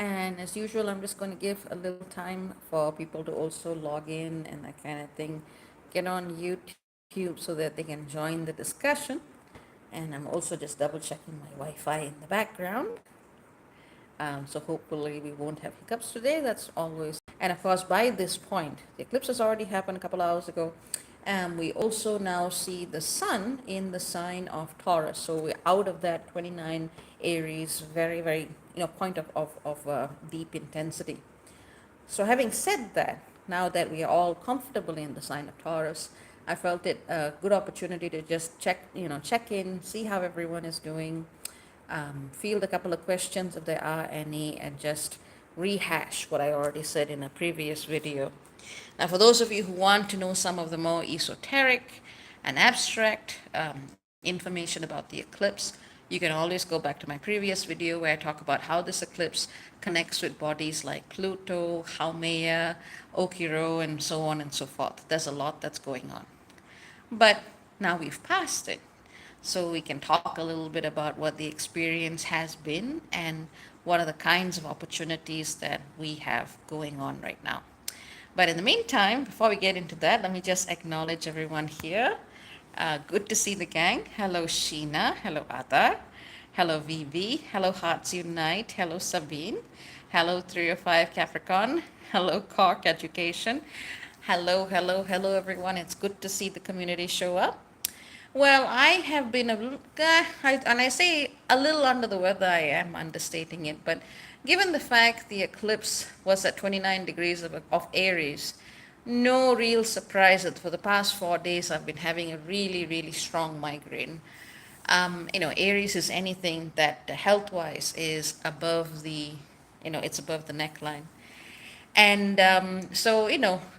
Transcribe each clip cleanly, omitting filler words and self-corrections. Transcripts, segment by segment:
And as usual, I'm just going to give a little time for people to also log in and that kind of thing, get on YouTube so that they can join the discussion. And I'm also just double checking my Wi-Fi in the background. So hopefully we won't have hiccups today. That's always. And of course, by this point, the eclipse has already happened a couple hours ago. We also now see the sun in the sign of Taurus. So we're out of that 29 Aries, very, very, point of deep intensity. So having said that, now that we are all comfortable in the sign of Taurus, I felt it a good opportunity to just check in, see how everyone is doing, field a couple of questions if there are any, and just rehash what I already said in a previous video. Now, for those of you who want to know some of the more esoteric and abstract information about the eclipse, you can always go back to my previous video where I talk about how this eclipse connects with bodies like Pluto, Haumea, Okiro, and so on and so forth. There's a lot that's going on. But now we've passed it. So we can talk a little bit about what the experience has been and what are the kinds of opportunities that we have going on right now. But in the meantime, before we get into that, let me just acknowledge everyone here. Good to see the gang. Hello, Sheena. Hello, Ada. Hello, VB. Hello, Hearts Unite. Hello, Sabine. Hello, 305 Capricorn. Hello, Cork Education. Hello, everyone. It's good to see the community show up. Well, I have been a little, and I say a little under the weather, I am understating it, but given the fact the eclipse was at 29 degrees of Aries, no real surprise that for the past 4 days I've been having a really, really strong migraine. Aries is anything that health-wise is above it's above the neckline. And so,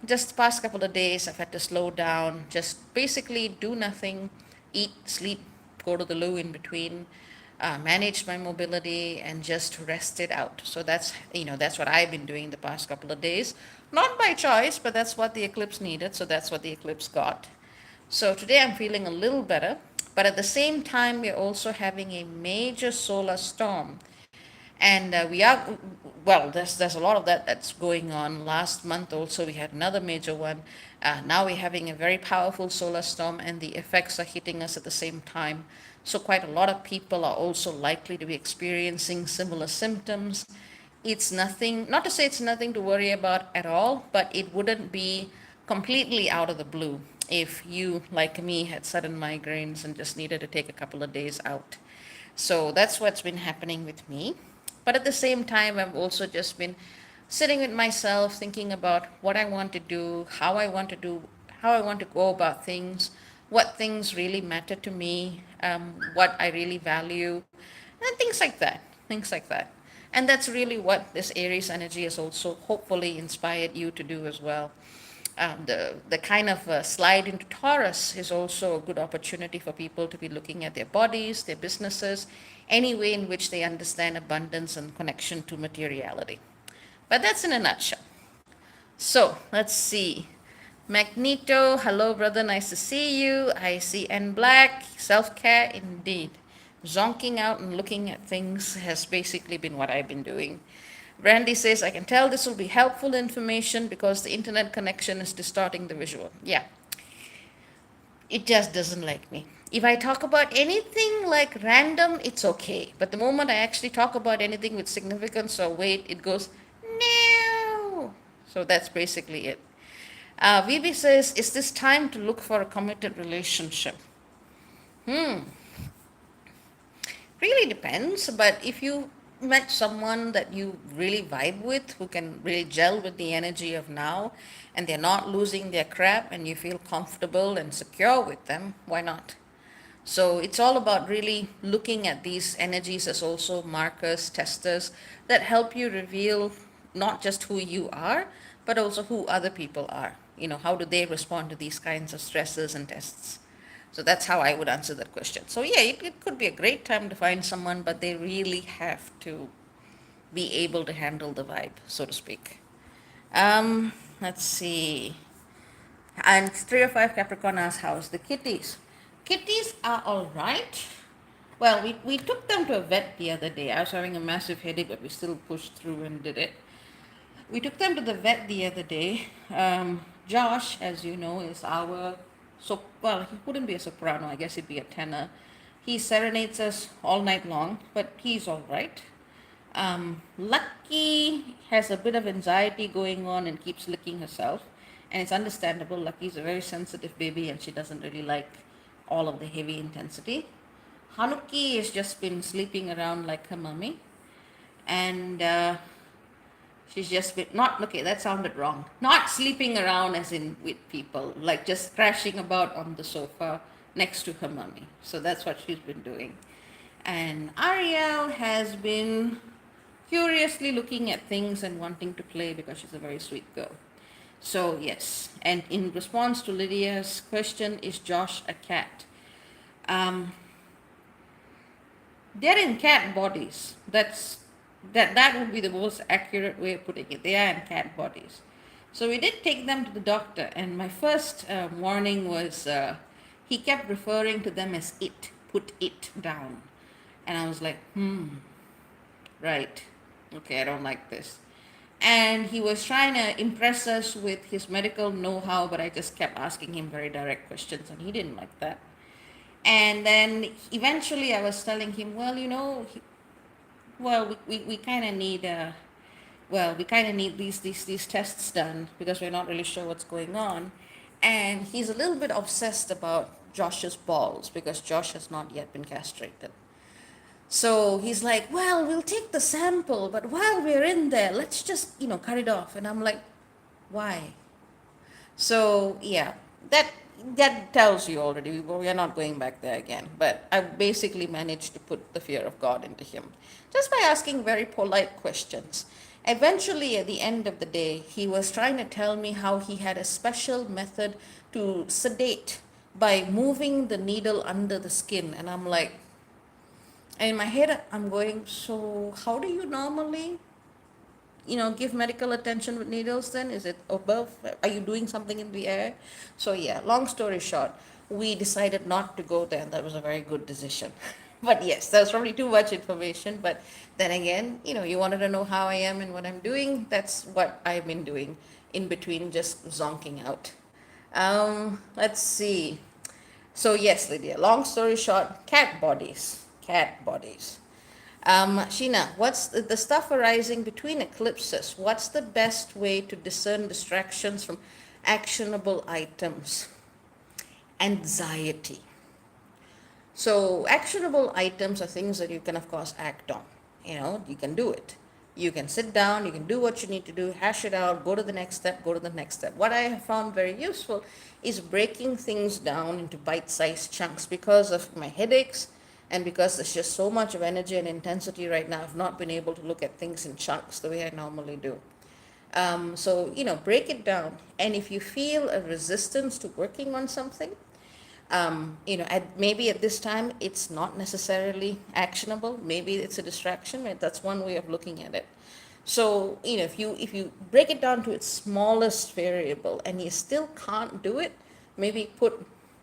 just the past couple of days, I've had to slow down, just basically do nothing, eat, sleep, go to the loo in between, manage my mobility, and just rest it out. So that's what I've been doing the past couple of days. Not by choice, but that's what the eclipse needed, so that's what the eclipse got. So today I'm feeling a little better, but at the same time, we're also having a major solar storm. And we are, well, there's a lot of that that's going on. Last month also we had another major one. Now we're having a very powerful solar storm, and the effects are hitting us at the same time. So quite a lot of people are also likely to be experiencing similar symptoms. It's nothing, not to say it's nothing to worry about at all, but it wouldn't be completely out of the blue if you, like me, had sudden migraines and just needed to take a couple of days out. So that's what's been happening with me. But at the same time, I've also just been sitting with myself, thinking about what I want to do, how I want to go about things, what things really matter to me, what I really value, and things like that. And that's really what this Aries energy has also hopefully inspired you to do as well. The kind of slide into Taurus is also a good opportunity for people to be looking at their bodies, their businesses, any way in which they understand abundance and connection to materiality. But that's in a nutshell. So let's see. Magneto, hello brother, nice to see you. I see N Black, self-care indeed. Zonking out and looking at things has basically been what I've been doing. Brandy says, I can tell this will be helpful information because the internet connection is distorting the visual. Yeah, it just doesn't like me. If I talk about anything like random, it's okay. But the moment I actually talk about anything with significance or weight, it goes, no. So that's basically it. VB says, is this time to look for a committed relationship? Really depends, but if you met someone that you really vibe with, who can really gel with the energy of now, and they're not losing their crap, and you feel comfortable and secure with them, why not? So it's all about really looking at these energies as also markers, testers that help you reveal not just who you are, but also who other people are. How do they respond to these kinds of stresses and tests? So that's how I would answer that question. So yeah, it could be a great time to find someone, but they really have to be able to handle the vibe, so to speak. Let's see. And 3 or 5 Capricorn asks, how's the kitties? Kitties are all right. Well, we took them to a vet the other day. I was having a massive headache, but we still pushed through and did it. We took them to the vet the other day. Josh, as you know, is our well, he wouldn't be a soprano. I guess he'd be a tenor. He serenades us all night long, but he's all right. Lucky has a bit of anxiety going on and keeps licking herself, and it's understandable. Lucky's a very sensitive baby, and she doesn't really like all of the heavy intensity. Hanuki has just been sleeping around like her mummy, and she's just been not okay. That sounded wrong. Not sleeping around as in with people, like just crashing about on the sofa next to her mummy. So that's what she's been doing. And Ariel has been curiously looking at things and wanting to play because she's a very sweet girl. So yes, and in response to Lydia's question, is Josh a cat? Um, they're in cat bodies. That would be the most accurate way of putting it. They are in cat bodies. So we did take them to the doctor, and my first warning was he kept referring to them as it. Put it down, and I was like, right, okay, I don't like this. And he was trying to impress us with his medical know-how, but I just kept asking him very direct questions, and he didn't like that. And then eventually I was telling him, well, well, we kind of need we kind of need these tests done because we're not really sure what's going on. And he's a little bit obsessed about Josh's balls because Josh has not yet been castrated. So he's like, well, we'll take the sample, but while we're in there, let's just, cut it off. And I'm like, why? So yeah, that that tells you already. We are not going back there again. But I basically managed to put the fear of God into him just by asking very polite questions. Eventually, at the end of the day, he was trying to tell me how he had a special method to sedate by moving the needle under the skin. And I'm like, and in my head, I'm going, so how do you normally give medical attention with needles then? Is it above? Are you doing something in the air? So yeah, long story short, we decided not to go there, and that was a very good decision. But yes, that's probably too much information. But then again, you wanted to know how I am and what I'm doing. That's what I've been doing in between just zonking out. Let's see. So yes, Lydia, long story short, cat bodies. Cat bodies. Sheena, what's the stuff arising between eclipses? What's the best way to discern distractions from actionable items? Anxiety. So, actionable items are things that you can, of course, act on. You can do it. You can sit down, you can do what you need to do, hash it out, go to the next step, go to the next step. What I have found very useful is breaking things down into bite sized chunks because of my headaches and because there's just so much of energy and intensity right now. I've not been able to look at things in chunks the way I normally do. So, break it down. And if you feel a resistance to working on something, maybe at this time it's not necessarily actionable. Maybe it's a distraction. Right? That's one way of looking at it. So if you break it down to its smallest variable and you still can't do it, maybe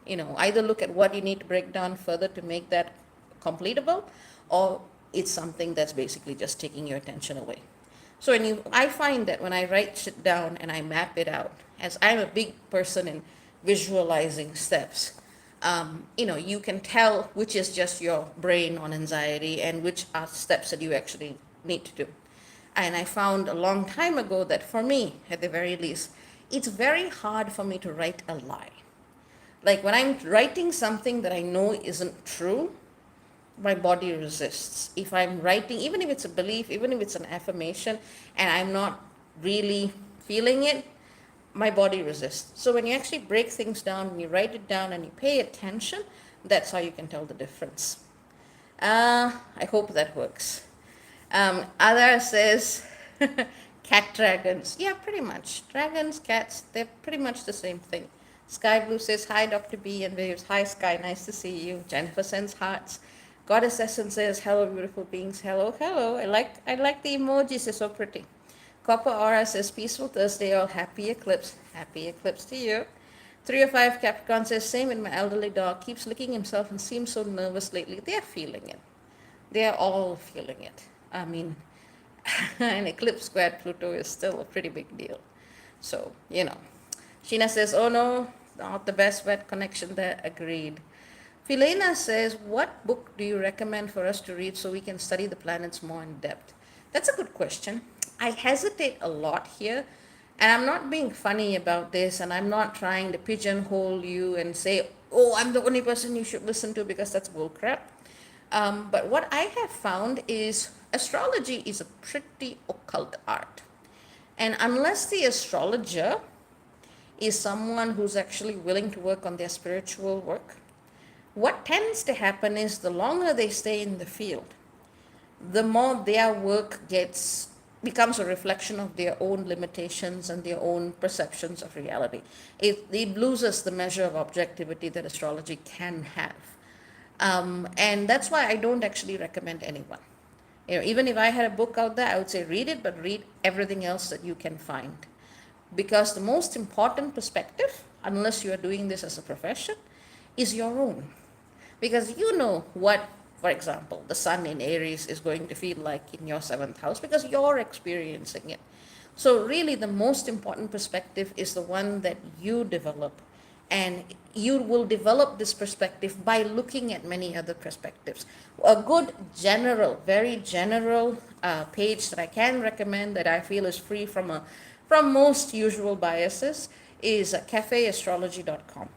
either look at what you need to break down further to make that completable, or it's something that's basically just taking your attention away. So I find that when I write it down and I map it out, as I'm a big person in visualizing steps, you can tell which is just your brain on anxiety and which are steps that you actually need to do. And I found a long time ago that for me, at the very least, it's very hard for me to write a lie. Like when I'm writing something that I know isn't true, my body resists. If I'm writing, even if it's a belief, even if it's an affirmation, and I'm not really feeling it, my body resists. So when you actually break things down and you write it down and you pay attention, that's how you can tell the difference. I hope that works. Ada says, cat dragons. Yeah, pretty much. Dragons, cats, they're pretty much the same thing. Sky Blue says, hi, Dr. B and Waves. Hi, Sky, nice to see you. Jennifer sends hearts. Goddess Essence says, hello, beautiful beings. Hello, hello. I like the emojis. They're so pretty. Copper Aura says, peaceful Thursday, all happy eclipse. Happy eclipse to you. 305 Capricorn says, same with my elderly dog, keeps licking himself and seems so nervous lately. They're feeling it. They're all feeling it. I mean, an eclipse squared Pluto is still a pretty big deal. So, Sheena says, oh no, not the best wet connection there. Agreed. Filena says, what book do you recommend for us to read so we can study the planets more in depth? That's a good question. I hesitate a lot here, and I'm not being funny about this, and I'm not trying to pigeonhole you and say, oh, I'm the only person you should listen to, because that's bullcrap. But what I have found is astrology is a pretty occult art. And unless the astrologer is someone who's actually willing to work on their spiritual work, what tends to happen is the longer they stay in the field, the more their work becomes a reflection of their own limitations and their own perceptions of reality. It loses the measure of objectivity that astrology can have. And that's why I don't actually recommend anyone. Even if I had a book out there, I would say read it, but read everything else that you can find. Because the most important perspective, unless you are doing this as a profession, is your own. Because you know what, for example, the sun in Aries is going to feel like in your seventh house, because you're experiencing it. So really the most important perspective is the one that you develop. And you will develop this perspective by looking at many other perspectives. A good general, very general page that I can recommend, that I feel is free from most usual biases, is cafeastrology.com.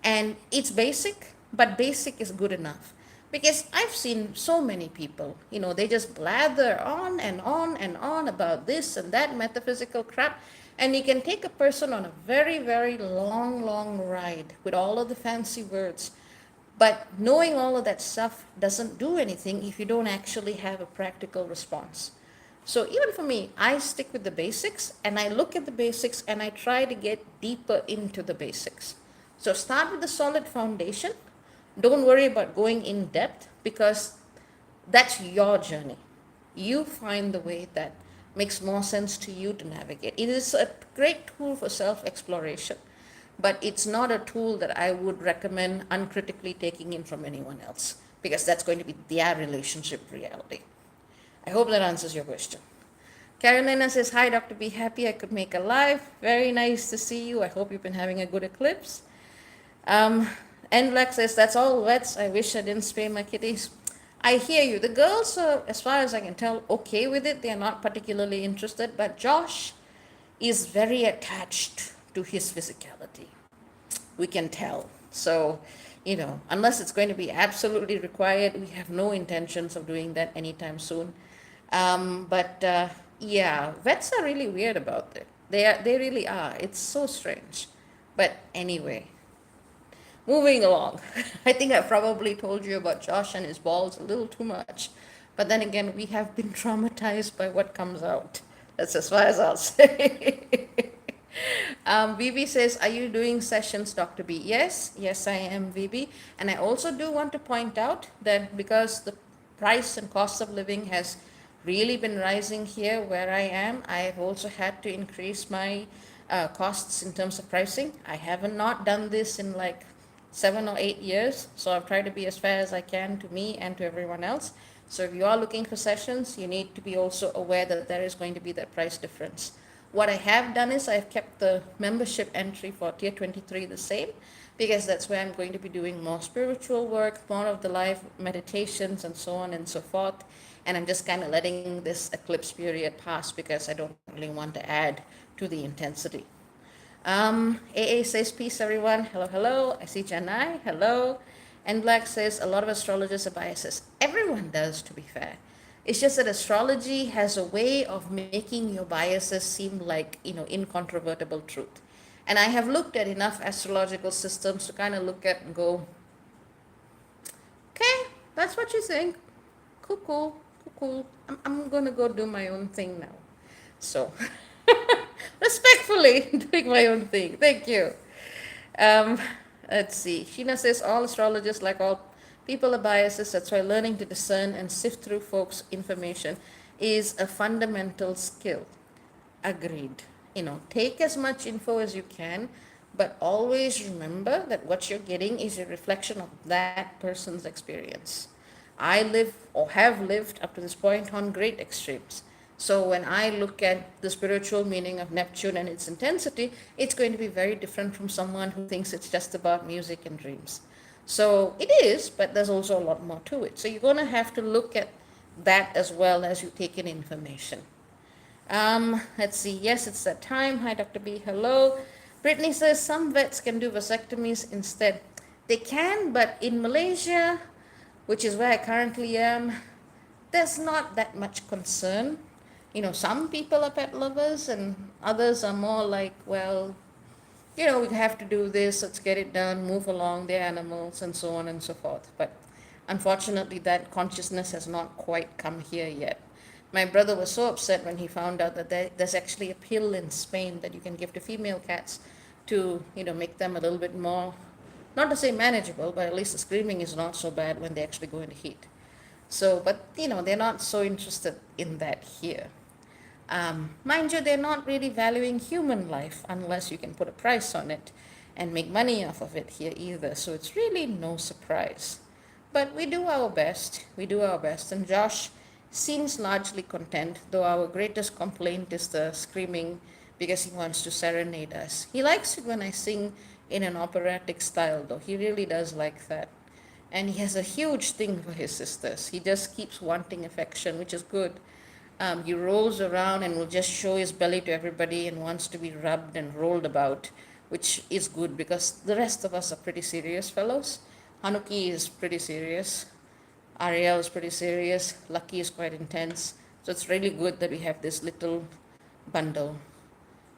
And it's basic, but basic is good enough. Because I've seen so many people, they just blather on and on and on about this and that metaphysical crap. And you can take a person on a very, very long, long ride with all of the fancy words. But knowing all of that stuff doesn't do anything if you don't actually have a practical response. So even for me, I stick with the basics, and I look at the basics, and I try to get deeper into the basics. So start with the solid foundation. Don't worry about going in depth, because that's your journey. You find the way that makes more sense to you to navigate. It is a great tool for self-exploration, but it's not a tool that I would recommend uncritically taking in from anyone else, because that's going to be their relationship reality. I hope that answers your question. Carolina says, hi, Dr. B. Happy I could make a live. Very nice to see you. I hope you've been having a good eclipse. Black says, that's all wets. I wish I didn't spray my kitties. I hear you. The girls are, as far as I can tell, okay with it. They are not particularly interested. But Josh is very attached to his physicality. We can tell. So, unless it's going to be absolutely required, we have no intentions of doing that anytime soon. Yeah, vets are really weird about it. They really are. It's so strange. But anyway, moving along. I think I probably told you about Josh and his balls a little too much. But then again, we have been traumatized by what comes out. That's as far as I'll say. Vivi says, are you doing sessions, Dr. B? Yes, I am, Vivi. And I also do want to point out that because the price and cost of living has really been rising here where I am, I've also had to increase my costs in terms of pricing. I haven't not done this in like 7 or 8 years, so I've tried to be as fair as I can to me and to everyone else. So if you are looking for sessions, you need to be also aware that there is going to be that price difference. What I have done is I've kept the membership entry for tier 23 the same, because that's where I'm going to be doing more spiritual work, more of the live meditations and so on and so forth. And I'm just kind of letting this eclipse period pass because I don't really want to add to the intensity. AA says, peace everyone. Hello. I see Janai. Hello. And Black says, a lot of astrologers are biases. Everyone does, to be fair. It's just that astrology has a way of making your biases seem like, incontrovertible truth. And I have looked at enough astrological systems to kind of look at and go, okay, that's what you think. Cool. I'm going to go do my own thing now. So, respectfully, doing my own thing. Thank you. Let's see. Sheena says, all astrologers, like all people, are biases. That's why learning to discern and sift through folks' information is a fundamental skill. Agreed. Take as much info as you can, But always remember that what you're getting is a reflection of that person's experience. I live or have lived up to this point on great extremes. So when I look at the spiritual meaning of Neptune and its intensity, it's going to be very different from someone who thinks it's just about music and dreams. So it is, but there's also a lot more to it. So you're going to have to look at that as well as you take in information. Let's see. Yes, it's that time. Hi, Dr. B. Hello. Brittany says some vets can do vasectomies instead. They can, but in Malaysia, which is where I currently am, there's not that much concern. Some people are pet lovers and others are more like, well, we have to do this, let's get it done, move along, the animals, and so on and so forth. But unfortunately, that consciousness has not quite come here yet. My brother was so upset when he found out that there's actually a pill in Spain that you can give to female cats to, make them a little bit more, not to say manageable, but at least the screaming is not so bad when they actually go into heat. So, but, they're not so interested in that here. Mind you, they're not really valuing human life unless you can put a price on it and make money off of it here either. So it's really no surprise. But we do our best. We do our best. And Josh seems largely content, though our greatest complaint is the screaming because he wants to serenade us. He likes it when I sing in an operatic style, though. He really does like that. And he has a huge thing for his sisters. He just keeps wanting affection, which is good. He rolls around and will just show his belly to everybody and wants to be rubbed and rolled about, which is good because the rest of us are pretty serious fellows. Hanuki is pretty serious. Ariel is pretty serious. Lucky is quite intense. So it's really good that we have this little bundle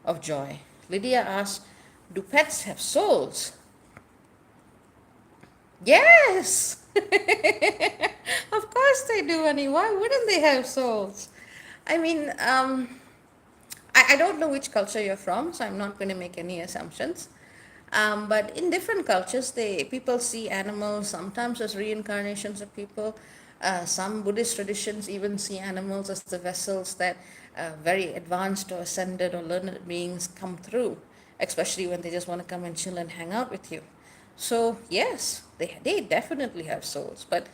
of joy. Lydia asks, do pets have souls? Yes! Of course they do, Annie. Why wouldn't they have souls? I mean, I don't know which culture you're from, so I'm not going to make any assumptions. But in different cultures, people see animals sometimes as reincarnations of people. Some Buddhist traditions even see animals as the vessels that very advanced or ascended or learned beings come through, especially when they just want to come and chill and hang out with you. So yes, they definitely have souls, but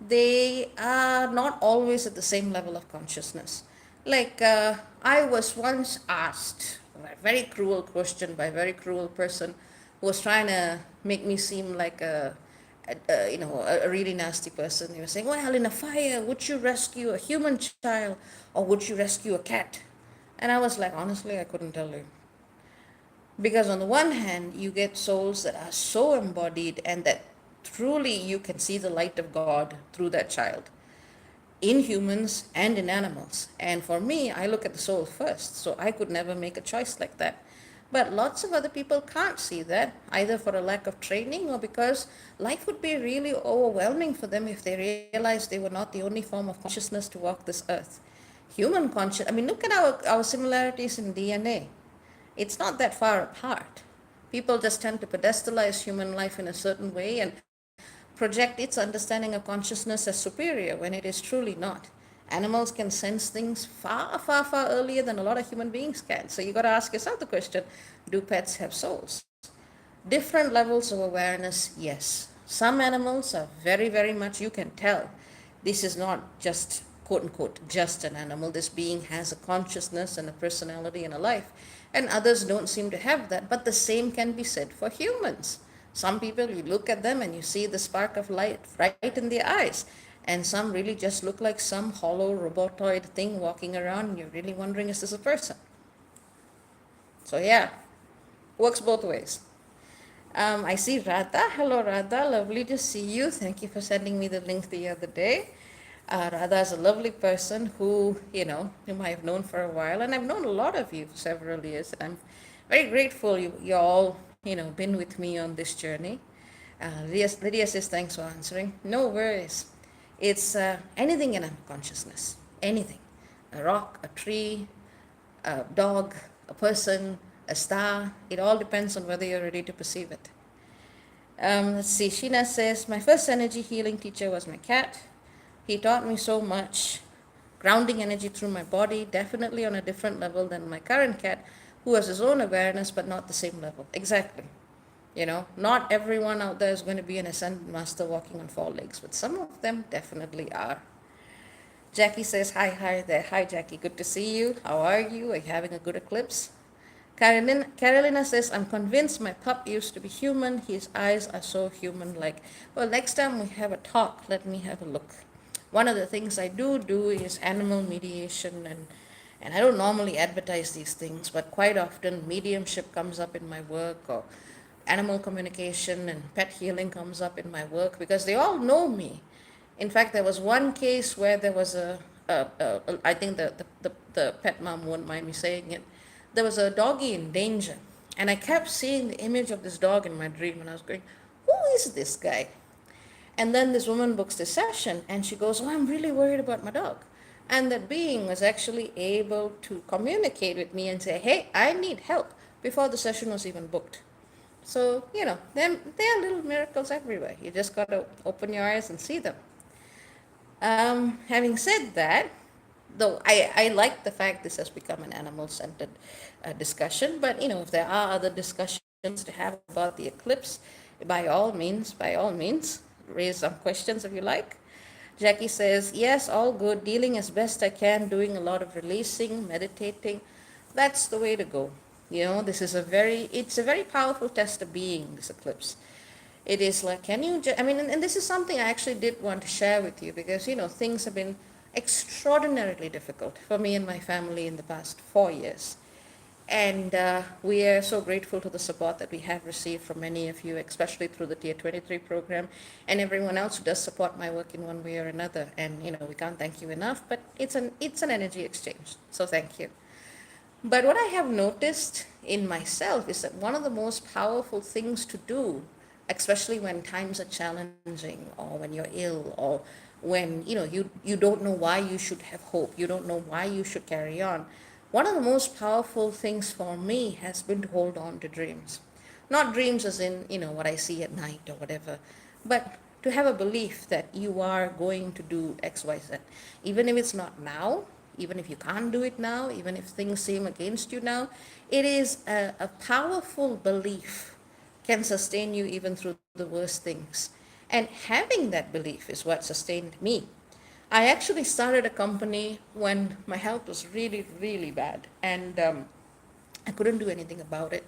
they are not always at the same level of consciousness. Like I was once asked a very cruel question by a very cruel person who was trying to make me seem like a really nasty person. He was saying, well, in a fire, would you rescue a human child or would you rescue a cat? And I was like, honestly, I couldn't tell you. Because on the one hand, you get souls that are so embodied and that truly you can see the light of God through that child in humans and in animals. And for me, I look at the soul first, so I could never make a choice like that. But lots of other people can't see that, either for a lack of training or because life would be really overwhelming for them if they realized they were not the only form of consciousness to walk this earth. Human conscious, I mean, look at our similarities in DNA. It's not that far apart. People just tend to pedestalize human life in a certain way and project its understanding of consciousness as superior when it is truly not. Animals can sense things far, far, far earlier than a lot of human beings can. So you got to ask yourself the question, do pets have souls? Different levels of awareness, yes. Some animals are very, very much, you can tell, this is not just, quote unquote, just an animal. This being has a consciousness and a personality and a life. And others don't seem to have that. But the same can be said for humans. Some people, you look at them and you see the spark of light right in their eyes. And some really just look like some hollow robotoid thing walking around and you're really wondering, is this a person? So yeah, works both ways. I see Radha. Hello Radha, lovely to see you. Thank you for sending me the link the other day. Radha is a lovely person whom I have known for a while, and I've known a lot of you for several years. And I'm very grateful you all, been with me on this journey. Lydia says, thanks for answering. No worries. It's anything in our consciousness, anything. A rock, a tree, a dog, a person, a star. It all depends on whether you're ready to perceive it. Let's see. Sheena says, my first energy healing teacher was my cat. He taught me so much, grounding energy through my body, definitely on a different level than my current cat, who has his own awareness, but not the same level. Exactly. Not everyone out there is going to be an ascended master walking on four legs, but some of them definitely are. Jackie says, hi there. Hi, Jackie. Good to see you. How are you? Are you having a good eclipse? Carolina says, I'm convinced my pup used to be human. His eyes are so human like. Well, next time we have a talk, let me have a look. One of the things I do is animal mediation, and I don't normally advertise these things, but quite often mediumship comes up in my work, or animal communication and pet healing comes up in my work because they all know me. In fact, there was one case where there was I think the pet mom won't mind me saying it. There was a doggy in danger, and I kept seeing the image of this dog in my dream, and I was going, who is this guy? And then this woman books the session, and she goes, oh, I'm really worried about my dog. And that being was actually able to communicate with me and say, hey, I need help, before the session was even booked. So, there are little miracles everywhere. You just got to open your eyes and see them. Having said that, though I like the fact this has become an animal-centered discussion, but if there are other discussions to have about the eclipse, by all means, raise some questions if you like. Jackie says, yes, all good, dealing as best I can, doing a lot of releasing, meditating. That's the way to go. It's a very powerful test of being, this eclipse. It is like, I mean, and this is something I actually did want to share with you because, things have been extraordinarily difficult for me and my family in the past 4 years. And we are so grateful to the support that we have received from many of you, especially through the Tier 23 program, and everyone else who does support my work in one way or another. And, we can't thank you enough, but it's an energy exchange. So thank you. But what I have noticed in myself is that one of the most powerful things to do, especially when times are challenging or when you're ill or when you don't know why you should have hope, you don't know why you should carry on. One of the most powerful things for me has been to hold on to dreams. Not dreams as in, what I see at night or whatever, but to have a belief that you are going to do XYZ. Even if it's not now, even if you can't do it now, even if things seem against you now, it is a powerful belief can sustain you even through the worst things. And having that belief is what sustained me. I actually started a company when my health was really, really bad, and I couldn't do anything about it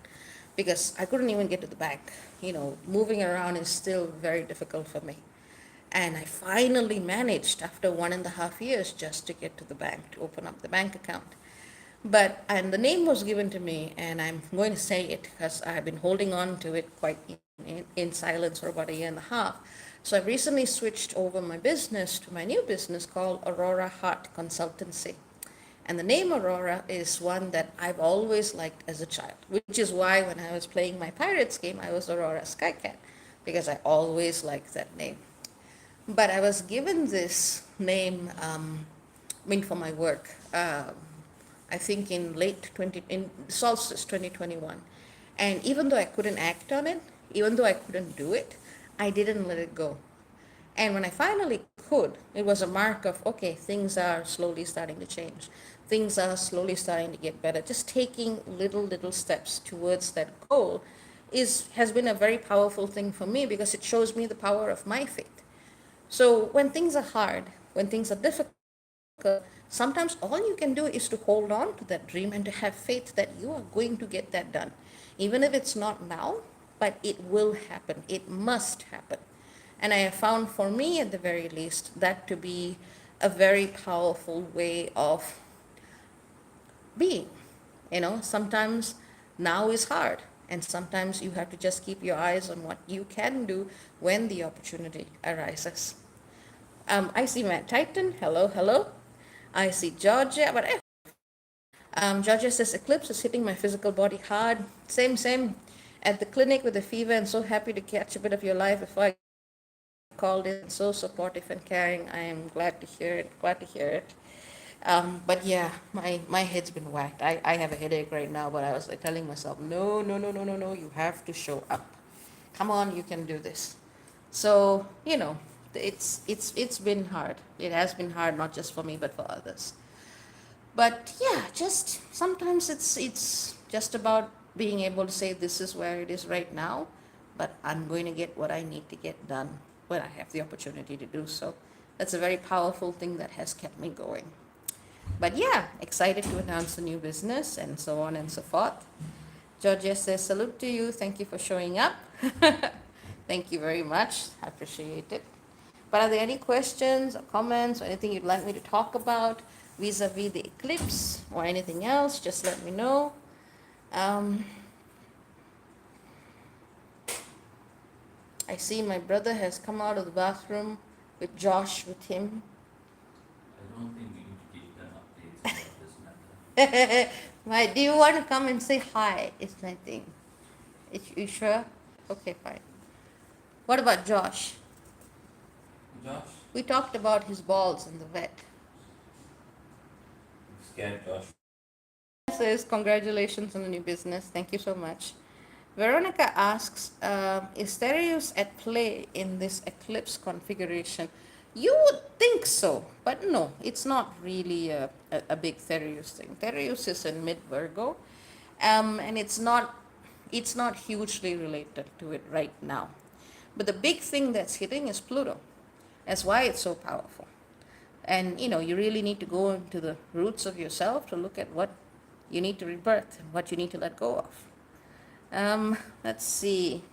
because I couldn't even get to the bank. Moving around is still very difficult for me. And I finally managed after 1.5 years just to get to the bank, to open up the bank account. And the name was given to me, and I'm going to say it because I've been holding on to it quite in silence for about 1.5 years. So I've recently switched over my business to my new business called Aurora Heart Consultancy. And the name Aurora is one that I've always liked as a child, which is why when I was playing my Pirates game, I was Aurora Skycat, because I always liked that name. But I was given this name, for my work, I think in solstice 2021. And even though I couldn't act on it, even though I couldn't do it, I didn't let it go. And when I finally could, it was a mark of, okay, things are slowly starting to change. Things are slowly starting to get better. Just taking little steps towards that goal has been a very powerful thing for me because it shows me the power of my faith. So when things are hard, when things are difficult, sometimes all you can do is to hold on to that dream and to have faith that you are going to get that done. Even if it's not now, but it will happen. It must happen. And I have found for me at the very least that to be a very powerful way of being. Sometimes now is hard, and sometimes you have to just keep your eyes on what you can do when the opportunity arises. I see Matt Titan. Hello, hello. I see Georgia. Georgia says, Eclipse is hitting my physical body hard. Same. At the clinic with a fever, and so happy to catch a bit of your life before I called in. So supportive and caring. I am glad to hear it. But yeah, my head's been whacked. I have a headache right now, but I was like telling myself, no, you have to show up. Come on, you can do this. So, it's been hard. It has been hard, not just for me, but for others. But yeah, just sometimes it's just about being able to say this is where it is right now, but I'm going to get what I need to get done when I have the opportunity to do so. That's a very powerful thing that has kept me going. But yeah, excited to announce the new business and so on and so forth. Georgia says, salute to you. Thank you for showing up. Thank you very much. I appreciate it. But are there any questions or comments or anything you'd like me to talk about vis-a-vis the eclipse or anything else? Just let me know. Um, I see my brother has come out of the bathroom with Josh with him. I don't think we need to give them updates about this matter. Do you want to come and say hi? It's my thing. You sure? Okay, fine. What about Josh? Josh? We talked about his balls in the vet. I'm scared, Josh. Says congratulations on the new business. Thank you so much. Veronica asks, is Therius at play in this Eclipse configuration? You would think so, but no, it's not really a big Therius thing. Therius is in mid Virgo, and it's not hugely related to it right now. But the big thing that's hitting is Pluto. That's why it's so powerful. And you really need to go into the roots of yourself to look at what you need to rebirth and what you need to let go of. Let's see.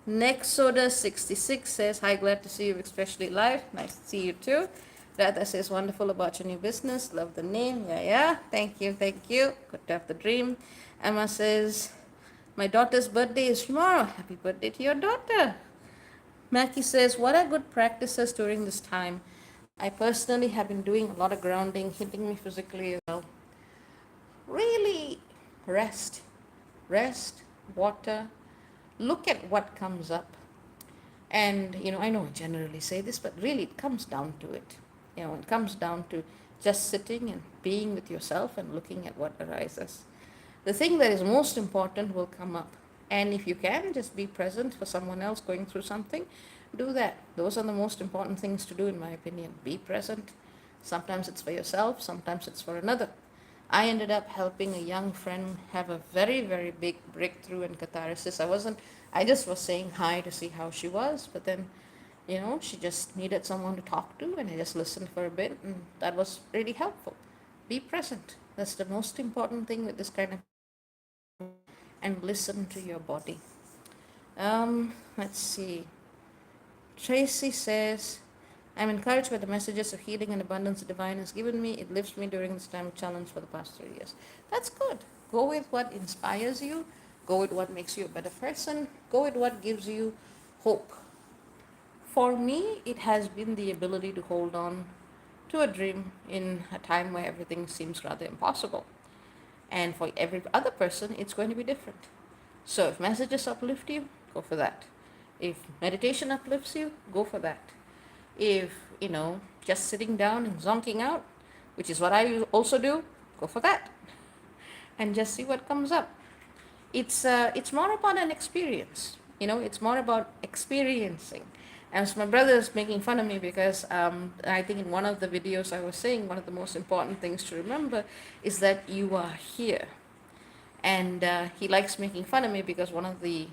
Nexoda66 says, hi, glad to see you, especially live. Nice to see you too. Radha says, wonderful about your new business. Love the name. Yeah, yeah. Thank you, thank you. Good to have the dream. Emma says, my daughter's birthday is tomorrow. Happy birthday to your daughter. Mackie says, what are good practices during this time? I personally have been doing a lot of grounding, hitting me physically as well. Really rest, water, look at what comes up. And, I know I generally say this, but really it comes down to it. It comes down to just sitting and being with yourself and looking at what arises. The thing that is most important will come up. And if you can, just be present for someone else going through something, do that. Those are the most important things to do, in my opinion. Be present. Sometimes it's for yourself, sometimes it's for another. I ended up helping a young friend have a very, very big breakthrough in catharsis. I just was saying hi to see how she was, but then, she just needed someone to talk to, and I just listened for a bit, and that was really helpful. Be present. That's the most important thing with this kind of, and listen to your body. Let's see. Tracy says, I'm encouraged by the messages of healing and abundance the divine has given me. It lifts me during this time of challenge for the past 3 years. That's good. Go with what inspires you. Go with what makes you a better person. Go with what gives you hope. For me, it has been the ability to hold on to a dream in a time where everything seems rather impossible. And for every other person, it's going to be different. So if messages uplift you, go for that. If meditation uplifts you, go for that. If, just sitting down and zonking out, which is what I also do, go for that. And just see what comes up. It's more about an experience. It's more about experiencing. And so my brother is making fun of me because I think in one of the videos I was saying one of the most important things to remember is that you are here. And he likes making fun of me because one of the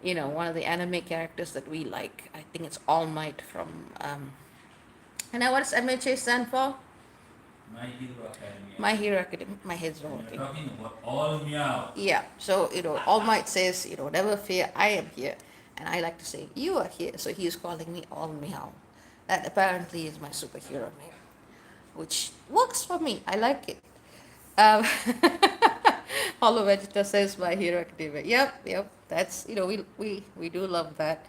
anime characters that we like, I think it's All Might from and now what does MHA stand for? My Hero Academia. My Hero Academia. My head's And rolling. you're talking about all meow. Yeah, so All Might says, never fear, I am here. And I like to say, you are here. So he is calling me All Meow. That apparently is my superhero name, which works for me. I like it. Um, Hollow Vegeta says My Hero Academia. Yep. That's, we do love that.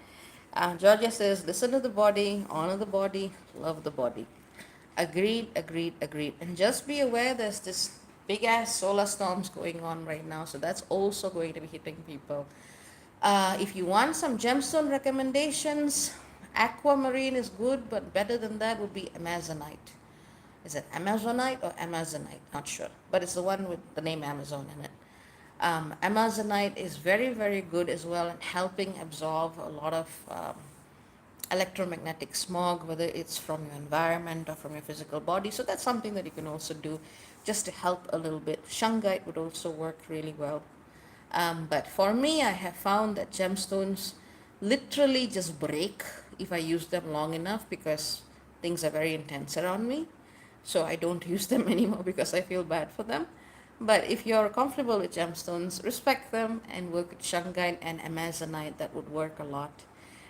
Georgia says, listen to the body, honor the body, love the body. Agreed. And just be aware there's this big ass solar storms going on right now. So that's also going to be hitting people. If you want some gemstone recommendations, aquamarine is good, but better than that would be amazonite. Is it Amazonite or Amazonite? Not sure. But it's the one with the name Amazon in it. Amazonite is very, very good as well in helping absorb a lot of electromagnetic smog, whether it's from your environment or from your physical body. So that's something that you can also do just to help a little bit. Shungite would also work really well. But for me, I have found that gemstones literally just break if I use them long enough because things are very intense around me. So I don't use them anymore because I feel bad for them. But if you're comfortable with gemstones, respect them and work with shungite and amazonite. That would work a lot.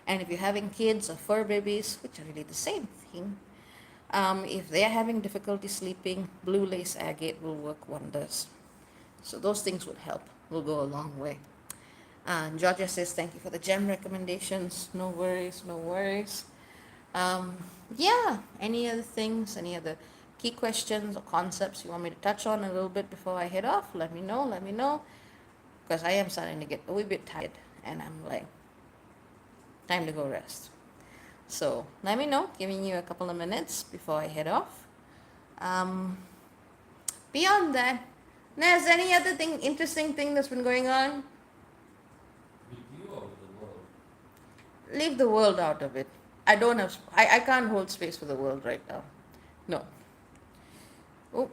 And if you're having kids or fur babies, which are really the same thing, if they are having difficulty sleeping, blue lace agate will work wonders. So those things would help, will go a long way. Georgia says, thank you for the gem recommendations. No worries, no worries. Um, yeah, any other things, any other key questions or concepts you want me to touch on a little bit before I head off? Let me know, because I am starting to get a wee bit tired and I'm like, time to go rest. So let me know, giving you a couple of minutes before I head off. Um, Beyond that, there's any other thing, interesting thing that's been going on? With you or with the world? Leave the world out of it. I don't have, I can't hold space for the world right now. No. Oh,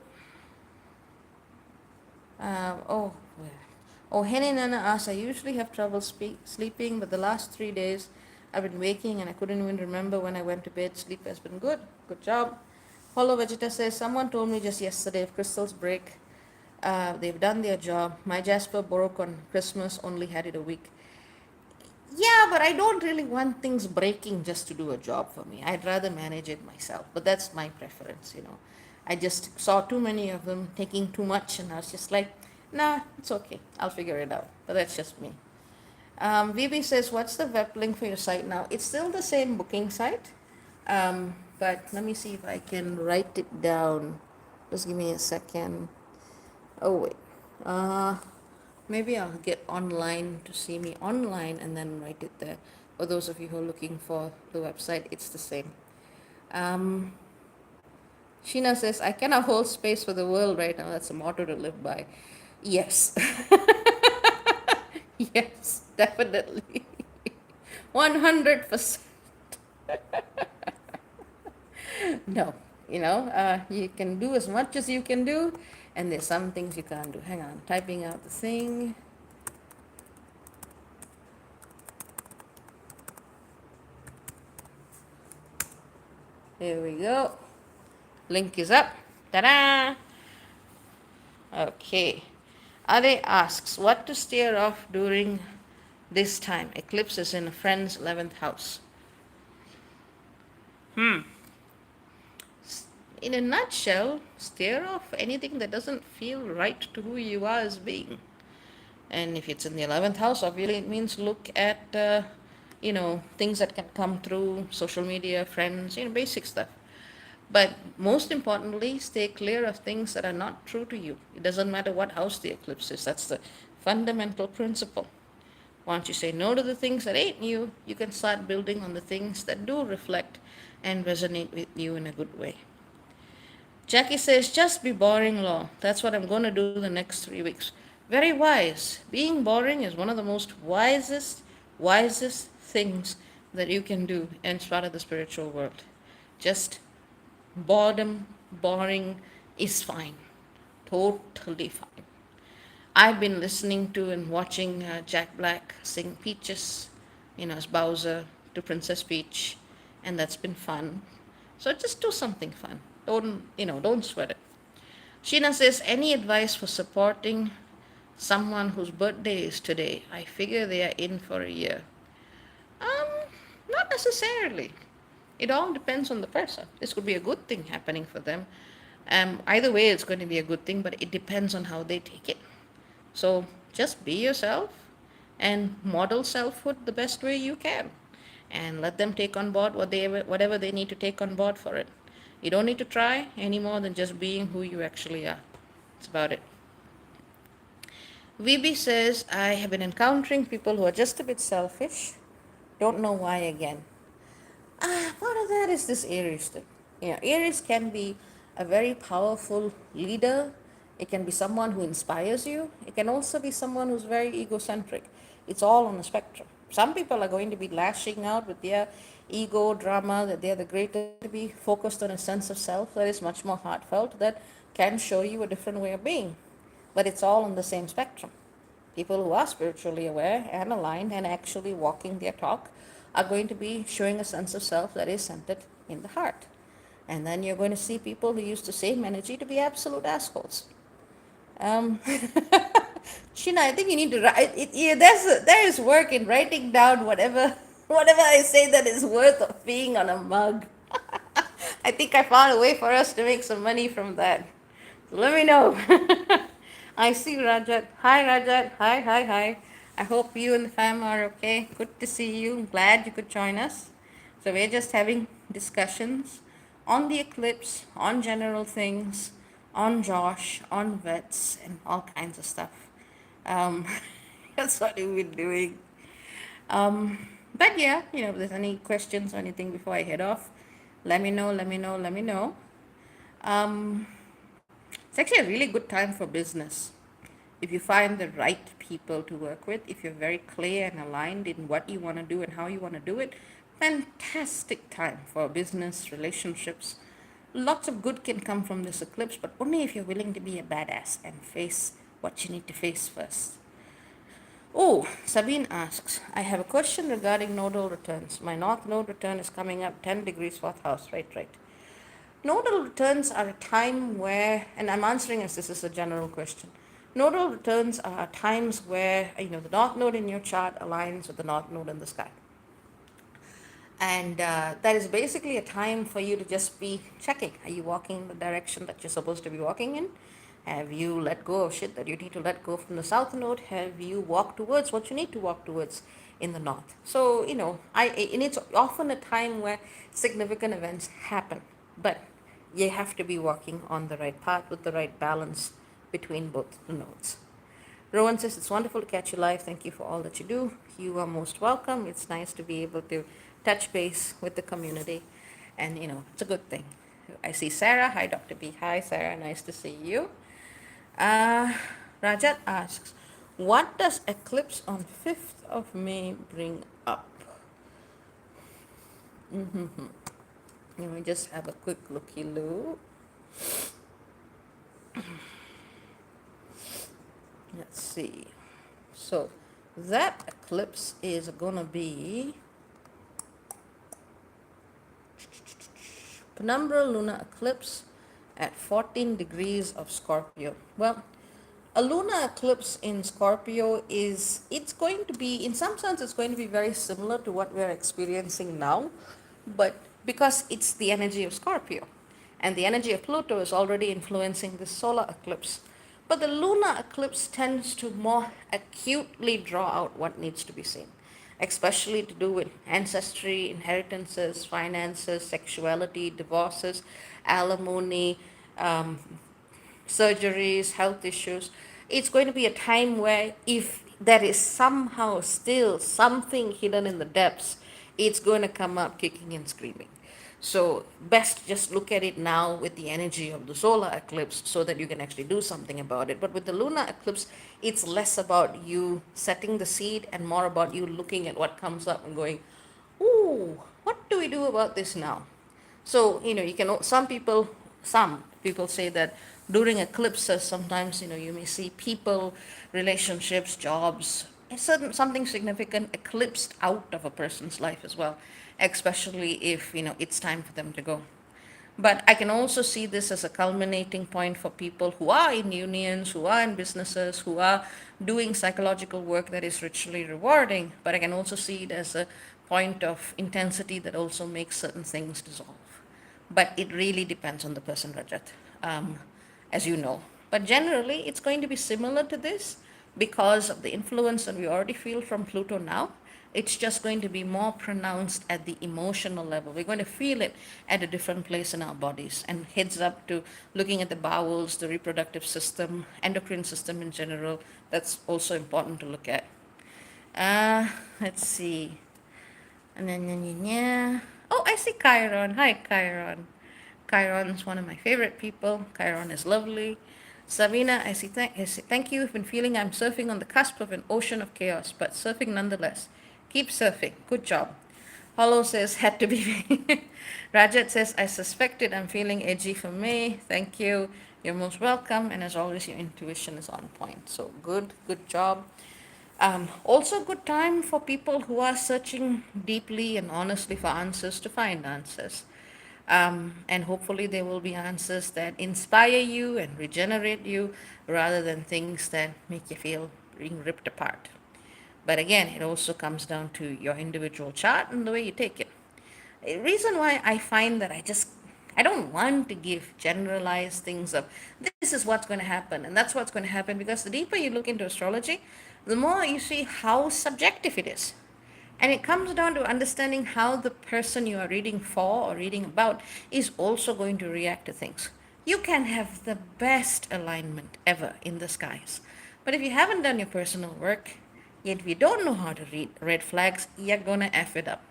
oh, oh, Henny Nana asks, I usually have trouble sleeping, but the last 3 days I've been waking and I couldn't even remember when I went to bed. Sleep has been good. Good job. Hollow Vegeta says, someone told me just yesterday if crystals break, they've done their job. My Jasper broke on Christmas, only had it a week. Yeah, but I don't really want things breaking just to do a job for me. I'd rather manage it myself. But that's my preference. I just saw too many of them taking too much, and I was just like, nah, it's okay. I'll figure it out. But that's just me. VB says, what's the web link for your site now? It's still the same booking site. But let me see if I can write it down. Just give me a second. Oh, wait. Uh, Maybe I'll get online to see me online and then write it there. For those of you who are looking for the website, it's the same. Um, Sheena says, I cannot hold space for the world right now. That's a motto to live by. Yes. Yes, definitely. 100%. No, you can do as much as you can do, and there's some things you can't do. Hang on, typing out the thing. Here we go. Link is up. Ta-da! Okay. Ade asks, what to steer off during this time? Eclipse is in a friend's 11th house. In a nutshell, steer off anything that doesn't feel right to who you are as being. And if it's in the 11th house, obviously it means look at, things that can come through social media, friends, basic stuff. But most importantly, stay clear of things that are not true to you. It doesn't matter what house the eclipse is. That's the fundamental principle. Once you say no to the things that ain't you, you can start building on the things that do reflect and resonate with you in a good way. Jackie says, just be boring, Law. That's what I'm going to do the next 3 weeks. Very wise. Being boring is one of the most wisest things that you can do in part of the spiritual world. Just boredom, boring is fine. Totally fine. I've been listening to and watching Jack Black sing Peaches, as Bowser to Princess Peach, and that's been fun. So just do something fun. Don't sweat it. Sheena says, any advice for supporting someone whose birthday is today? I figure they are in for a year. Um, Not necessarily. It all depends on the person. This could be a good thing happening for them. Either way, it's going to be a good thing, but it depends on how they take it. So just be yourself and model selfhood the best way you can, and let them take on board whatever they need to take on board for it. You don't need to try any more than just being who you actually are. That's about it. VB says, I have been encountering people who are just a bit selfish. Don't know why again. Part of that is this Aries thing. Aries can be a very powerful leader. It can be someone who inspires you. It can also be someone who's very egocentric. It's all on the spectrum. Some people are going to be lashing out with their ego drama, that they're the greatest, to be focused on a sense of self that is much more heartfelt, that can show you a different way of being. But it's all on the same spectrum. People who are spiritually aware and aligned and actually walking their talk are going to be showing a sense of self that is centered in the heart. And then you're going to see people who use the same energy to be absolute assholes. Um, Sheena, I think you need to write. There is work in writing down whatever I say that is worth of being on a mug. I think I found a way for us to make some money from that. So let me know. I see Rajat. Hi Rajat. Hi, hi, hi. I hope you and the fam are okay. Good to see you. Glad you could join us. So we're just having discussions on the eclipse, on general things, on Josh, on vets, and all kinds of stuff. Um, that's what we've been doing. But yeah, if there's any questions or anything before I head off, let me know, let me know, let me know. Um, it's actually a really good time for business. If you find the right people to work with, if you're very clear and aligned in what you want to do and how you want to do it, fantastic time for business, relationships. Lots of good can come from this eclipse, but only if you're willing to be a badass and face what you need to face first. Oh, Sabine asks, I have a question regarding nodal returns. My north node return is coming up 10 degrees fourth house. Right, right. Nodal returns are a time where, and I'm answering as this is a general question. Nodal returns are times where, the north node in your chart aligns with the north node in the sky. And that is basically a time for you to just be checking. Are you walking in the direction that you're supposed to be walking in? Have you let go of shit that you need to let go from the south node? Have you walked towards what you need to walk towards in the north? So, and it's often a time where significant events happen, but you have to be walking on the right path with the right balance between both the nodes. Rowan says, it's wonderful to catch you live. Thank you for all that you do. You are most welcome. It's nice to be able to touch base with the community. And, it's a good thing. I see Sarah. Hi, Dr. B. Hi, Sarah. Nice to see you. Uh, Rajat asks, what does eclipse on 5th of May bring up? Mm-hmm. Let me just have a quick looky-loo. Let's see. So that eclipse is going to be penumbral lunar eclipse at 14 degrees of Scorpio. Well, a lunar eclipse in Scorpio it's going to be, in some sense, it's going to be very similar to what we're experiencing now, but because it's the energy of Scorpio and the energy of Pluto is already influencing the solar eclipse. But the lunar eclipse tends to more acutely draw out what needs to be seen, especially to do with ancestry, inheritances, finances, sexuality, divorces, alimony, um, surgeries, health issues. It's going to be a time where if there is somehow still something hidden in the depths, it's going to come up kicking and screaming. So best just look at it now with the energy of the solar eclipse so that you can actually do something about it. But with the lunar eclipse, it's less about you setting the seed and more about you looking at what comes up and going, ooh, what do we do about this now? So, some people say that during eclipses, sometimes, you may see people, relationships, jobs, something significant eclipsed out of a person's life as well, especially if, it's time for them to go. But I can also see this as a culminating point for people who are in unions, who are in businesses, who are doing psychological work that is richly rewarding. But I can also see it as a point of intensity that also makes certain things dissolve. But it really depends on the person, Rajat, um, as you know. But generally, it's going to be similar to this because of the influence that we already feel from Pluto now. It's just going to be more pronounced at the emotional level. We're going to feel it at a different place in our bodies. And heads up to looking at the bowels, the reproductive system, endocrine system in general. That's also important to look at. Let's see. And then, yeah. Oh, I see Chiron. Hi, Chiron. Chiron is one of my favorite people. Chiron is lovely. Savina, I see, thank you. I've been feeling I'm surfing on the cusp of an ocean of chaos, but surfing nonetheless. Keep surfing. Good job. Hollow says, had to be me. Rajat says, I suspected I'm feeling edgy for me. Thank you. You're most welcome, and as always, your intuition is on point. So good job. Also, good time for people who are searching deeply and honestly for answers to find answers. And hopefully, there will be answers that inspire you and regenerate you rather than things that make you feel being ripped apart. But again, it also comes down to your individual chart and the way you take it. A reason why I find that I don't want to give generalized things of this is what's going to happen and that's what's going to happen, because the deeper you look into astrology, the more you see how subjective it is. And it comes down to understanding how the person you are reading for or reading about is also going to react to things. You can have the best alignment ever in the skies. But if you haven't done your personal work, yet if you don't know how to read red flags, you're going to F it up.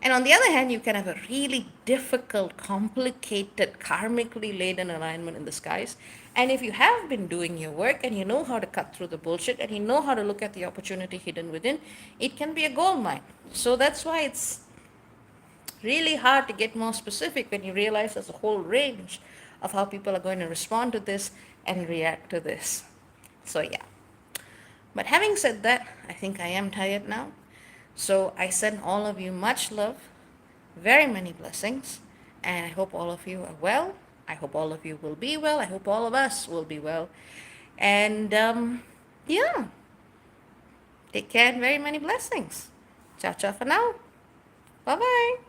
And on the other hand, you can have a really difficult, complicated, karmically laden alignment in the skies. And if you have been doing your work and you know how to cut through the bullshit and you know how to look at the opportunity hidden within, it can be a gold mine. So that's why it's really hard to get more specific when you realize there's a whole range of how people are going to respond to this and react to this. So, yeah. But having said that, I think I am tired now. So I send all of you much love, very many blessings, and I hope all of you are well. I hope all of you will be well. I hope all of us will be well. And yeah, take care and very many blessings. Ciao, ciao for now. Bye bye.